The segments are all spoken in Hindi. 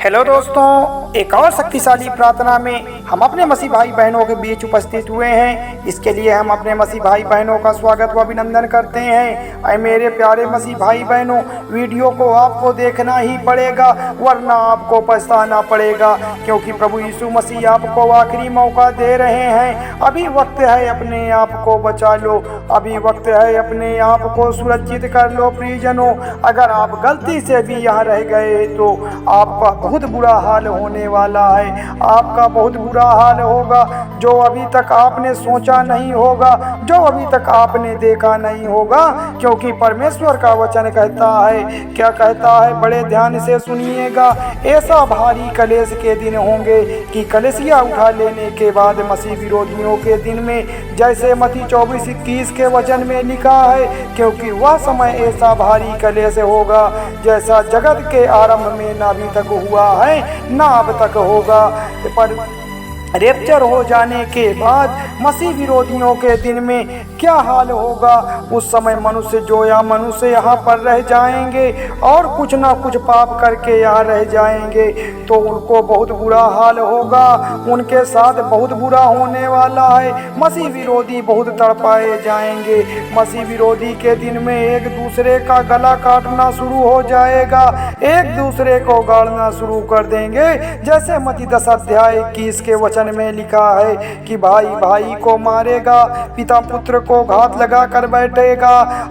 हेलो दोस्तों, एक और शक्तिशाली प्रार्थना में हम अपने मसीह भाई बहनों के बीच उपस्थित हुए हैं। इसके लिए हम अपने मसीह भाई बहनों का स्वागत व अभिनंदन करते हैं। अरे मेरे प्यारे मसीह भाई बहनों, वीडियो को आपको देखना ही पड़ेगा, वरना आपको पछताना पड़ेगा, क्योंकि प्रभु यीशु मसीह आपको आखिरी मौका दे रहे हैं। अभी वक्त है, अपने आप को बचा लो। अभी वक्त है, अपने आप को सुरक्षित कर लो। प्रियजनों, अगर आप गलती से भी यहाँ रह गए तो आपका बहुत बुरा हाल होने वाला है। आपका बहुत बुरा हाल होगा, जो अभी तक आपने सोचा नहीं होगा, जो अभी तक आपने देखा नहीं होगा, क्योंकि परमेश्वर का वचन कहता है, क्या कहता है, बड़े ध्यान से सुनिएगा। ऐसा भारी कलेश के दिन होंगे कि कलेशिया उठा लेने के बाद मसीह विरोधियों के दिन में, जैसे मत्ती 24:21 के वचन में लिखा है, क्योंकि वह समय ऐसा भारी कलेश होगा जैसा जगत के आरंभ में न अभी तक हुआ है न अब तक होगा। पर रेप्चर हो जाने के बाद मसीह विरोधियों के दिन में क्या हाल होगा? उस समय मनुष्य यहाँ पर रह जाएंगे और कुछ ना कुछ पाप करके यहाँ रह जाएंगे, तो उनको बहुत बुरा हाल होगा। उनके साथ बहुत बुरा होने वाला है। मसीह विरोधी बहुत तड़पाए जाएंगे। मसीह विरोधी के दिन में एक दूसरे का गला काटना शुरू हो जाएगा, एक दूसरे को गाड़ना शुरू कर देंगे। जैसे मत्ती 10:21 के वचन में लिखा है कि भाई भाई को मारेगा, पिता पुत्र को घात लगा कर बैठेगा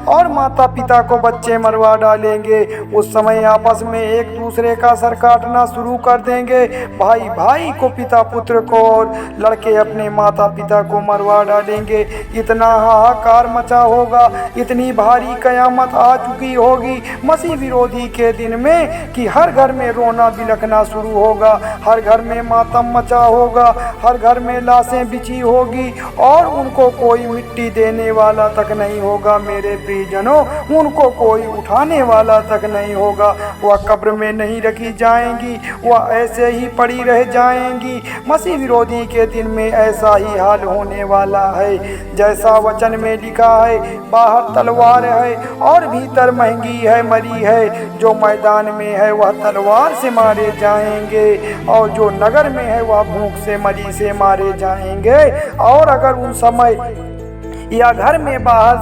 और माता पिता को बच्चे मरवा डालेंगे। उस समय आपस में एक दूसरे का सर काटना शुरू कर देंगे। भाई भाई को, पिता पुत्र को, और लड़के अपने माता पिता को मरवा डालेंगे। इतना हाहाकार मचा होगा, इतनी भारी कयामत आ चुकी होगी मसीह विरोधी के दिन में कि हर घर में रोना बिलखना शुरू होगा, हर घर में मातम मचा होगा, हर घर में लाशें बिछी होगी और उनको कोई मिट्टी देने वाला तक नहीं होगा। मेरे प्रियजनों, उनको कोई उठाने वाला तक नहीं होगा। वह कब्र में नहीं रखी जाएंगी, वह ऐसे ही पड़ी रह जाएंगी। मसीह विरोधी के दिन में ऐसा ही हाल होने वाला है जैसा वचन में लिखा है, बाहर तलवार है और भीतर महंगी है मरी है। जो मैदान में है वह तलवार से मारे जाएंगे और जो नगर में है वह भूख से मरी से मारे जाएंगे। और अगर उन समय या घर में बाहर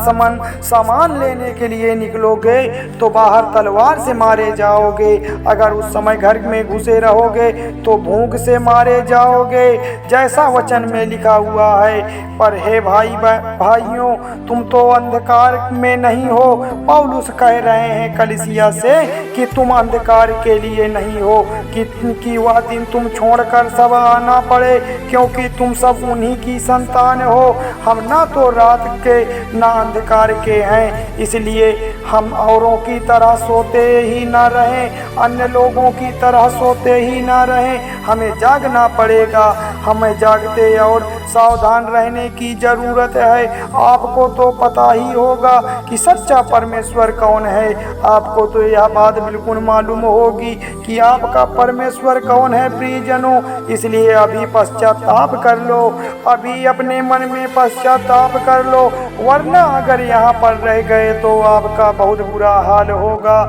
सामान लेने के लिए निकलोगे तो बाहर तलवार से मारे जाओगे। अगर उस समय घर में घुसे रहोगे तो भूख से मारे जाओगे, जैसा वचन में लिखा हुआ है। पर हे भाइयों, तुम तो अंधकार में नहीं हो। पौलुस कह रहे हैं कलीसिया से कि तुम अंधकार के लिए नहीं हो, कि वह दिन तुम छोड़कर सब आना पड़े, क्योंकि तुम सब उन्हीं की संतान हो। हम ना तो रात के ना अंधकार के हैं, इसलिए हम औरों की तरह सोते ही ना रहें, अन्य लोगों की तरह सोते ही ना रहें। हमें जागना पड़ेगा, हमें जागते और सावधान रहने की ज़रूरत है। आपको तो पता ही होगा कि सच्चा परमेश्वर कौन है। आपको तो यह बात बिल्कुल मालूम होगी कि आपका परमेश्वर कौन है। प्रियजनों, इसलिए अभी पश्चाताप कर लो, अभी अपने मन में पश्चाताप कर लो, वरना अगर यहाँ पर रह गए तो आपका बहुत बुरा हाल होगा।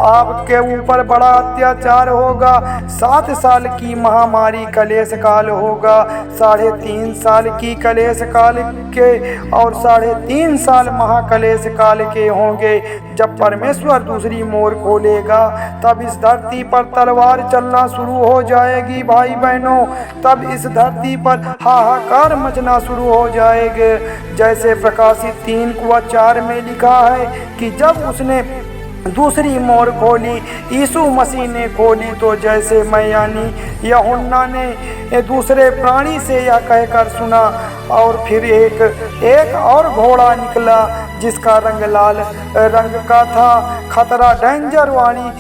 आपके ऊपर बड़ा अत्याचार होगा। 7 साल की महामारी कलेश काल होगा, 3.5 साल की कलेश काल के और 3.5 साल महाकलेश काल के होंगे। जब परमेश्वर दूसरी मोर खोलेगा तब इस धरती पर तलवार चलना शुरू हो जाएगी। भाई बहनों, तब इस धरती पर हाहाकार मचना शुरू हो जाएगा। जैसे प्रकाशित 3:4 में लिखा है कि जब उसने दूसरी मोर खोली, यीशु मसीह ने खोली, तो जैसे मैं यानी यूहन्ना ने दूसरे प्राणी से यह कहकर सुना, और फिर एक और घोड़ा निकला जिसका रंग लाल रंग का था। खतरा, डेंजर वाणी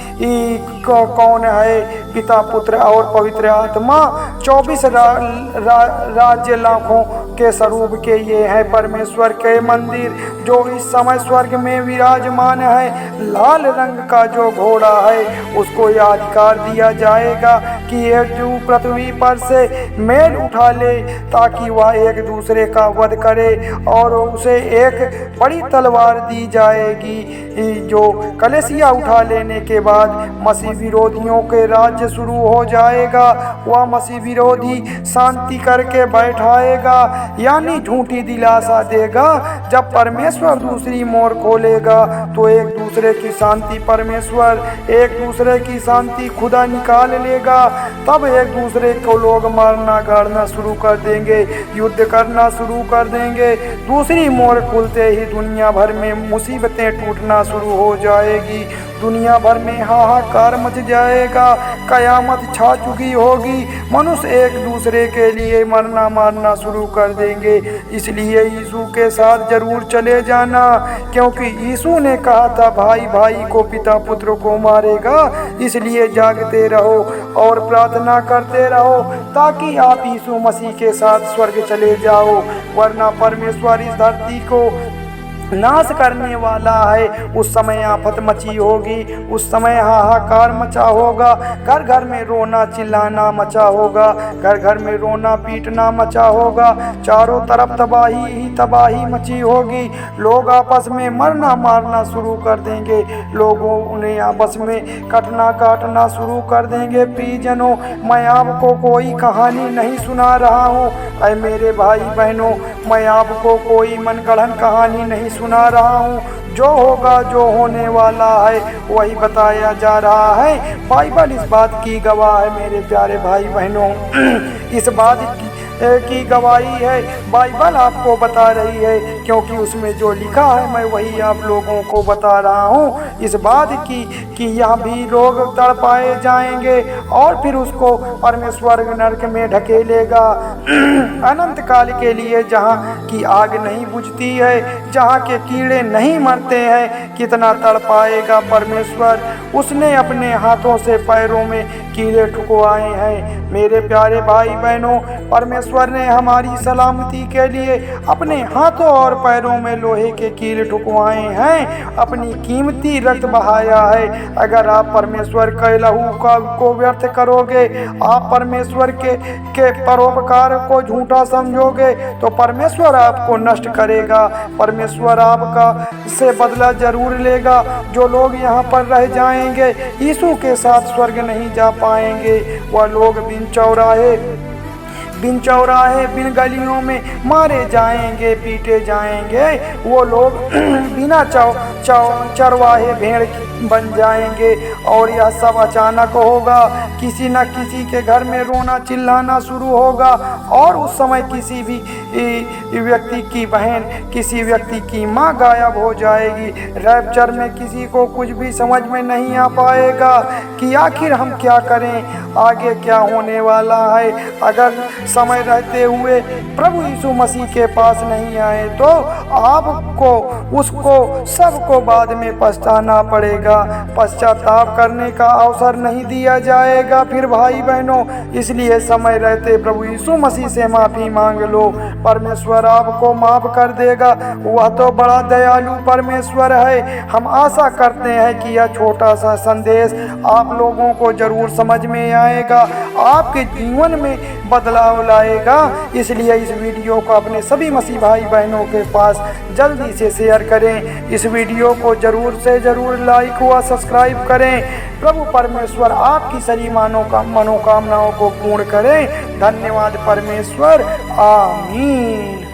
कौन है? पिता, पुत्र और पवित्र आत्मा। 24 राज्य लाखों के स्वरूप के ये हैं परमेश्वर के मंदिर, जो इस समय स्वर्ग में विराजमान है। लाल रंग का जो घोड़ा है उसको यह अधिकार दिया जाएगा कि यीशु पृथ्वी पर से मेल उठा ले ताकि वह एक दूसरे का वध करे और उसे एक बड़ी तलवार दी जाएगी जो कलीसिया उठा लेने के बाद मसीह विरोधियों के राज्य शुरू हो जाएगा। वह मसीह विरोधी शांति करके बैठाएगा यानी झूठी दिलासा देगा। जब परमेश्वर दूसरी मोर खोलेगा तो एक दूसरे की शांति परमेश्वर एक दूसरे की शांति खुदा निकाल लेगा। तब एक दूसरे को लोग मारना गाड़ना शुरू कर देंगे, युद्ध करना शुरू कर देंगे। दूसरी मोर खुलते ही दुनिया भर में मुसीबतें टूटना शुरू हो जाएगी, दुनिया भर में हाहाकार मच जाएगा, कयामत छा चुकी होगी। मनुष्य एक दूसरे के लिए मरना मारना शुरू कर देंगे। इसलिए यीशु के साथ जरूर चले जाना, क्योंकि यीशु ने कहा था भाई भाई को पिता पुत्र को मारेगा। इसलिए जागते रहो और प्रार्थना करते रहो ताकि आप यीशु मसीह के साथ स्वर्ग चले जाओ, वरना परमेश्वर इस धरती को नाश करने वाला है। उस समय आफत मची होगी, उस समय हाहाकार मचा होगा, घर घर में रोना चिल्लाना मचा होगा, घर घर में रोना पीटना मचा होगा, चारों तरफ तबाही ही तबाही मची होगी। लोग आपस में मरना मारना शुरू कर देंगे, लोगों उन्हें आपस में कटना काटना शुरू कर देंगे। प्रियजनों, मैं आपको कोई कहानी नहीं सुना रहा हूँ, ऐ मेरे भाई बहनों, मैं आपको कोई मनगढ़ंत कहानी नहीं सुना रहा हूँ। जो होगा, जो होने वाला है, वही बताया जा रहा है। बाइबल इस बात की गवाह है मेरे प्यारे भाई बहनों, इस बात की गवाही है। बाइबल आपको बता रही है, क्योंकि उसमें जो लिखा है मैं वही आप लोगों को बता रहा हूँ। इस बात की कि यहाँ भी लोग तड़पाए जाएंगे और फिर उसको परमेश्वर नरक में ढकेलेगा अनंत काल के लिए, जहाँ की आग नहीं बुझती है, जहाँ के कीड़े नहीं मरते हैं। कितना तड़पाएगा परमेश्वर। उसने अपने हाथों से पैरों में कीड़े ठुकवाए हैं। मेरे प्यारे भाई बहनों, परमेश्वर ने हमारी सलामती के लिए अपने हाथों और पैरों में लोहे के कील ठुकवाए हैं, अपनी कीमती रक्त बहाया है। अगर आप परमेश्वर के लहू को व्यर्थ करोगे, आप परमेश्वर के परोपकार को झूठा समझोगे, तो परमेश्वर आपको नष्ट करेगा। परमेश्वर आपका से बदला जरूर लेगा। जो लोग यहाँ पर रह जाएंगे, यीशु के साथ स्वर्ग नहीं जा पाएंगे। वह लोग बिन चौराहे बिन गलियों में मारे जाएंगे, पीटे जाएंगे। वो लोग बिना चरवाहे भेड़ बन जाएंगे और यह सब अचानक होगा। किसी न किसी के घर में रोना चिल्लाना शुरू होगा और उस समय किसी भी व्यक्ति की बहन, किसी व्यक्ति की माँ गायब हो जाएगी। रैप्चर में किसी को कुछ भी समझ में नहीं आ पाएगा कि आखिर हम क्या करें, आगे क्या होने वाला है। अगर समय रहते हुए प्रभु यीशु मसीह के पास नहीं आए तो आपको उसको सबको बाद में पछताना पड़ेगा। पश्चाताप करने का अवसर नहीं दिया जाएगा फिर भाई बहनों। इसलिए समय रहते प्रभु यीशु मसीह से माफ़ी मांग लो, परमेश्वर आपको माफ़ कर देगा। वह तो बड़ा दयालु परमेश्वर है। हम आशा करते हैं कि यह छोटा सा संदेश आप लोगों को जरूर समझ में आएगा, आपके जीवन में बदलाव लाएगा। इसलिए इस वीडियो को अपने सभी मसीह भाई बहनों के पास जल्दी से शेयर करें। इस वीडियो को जरूर से जरूर लाइक व सब्सक्राइब करें। प्रभु परमेश्वर आपकी सभी मनोकामनाओं को पूर्ण करें। धन्यवाद परमेश्वर, आमीन।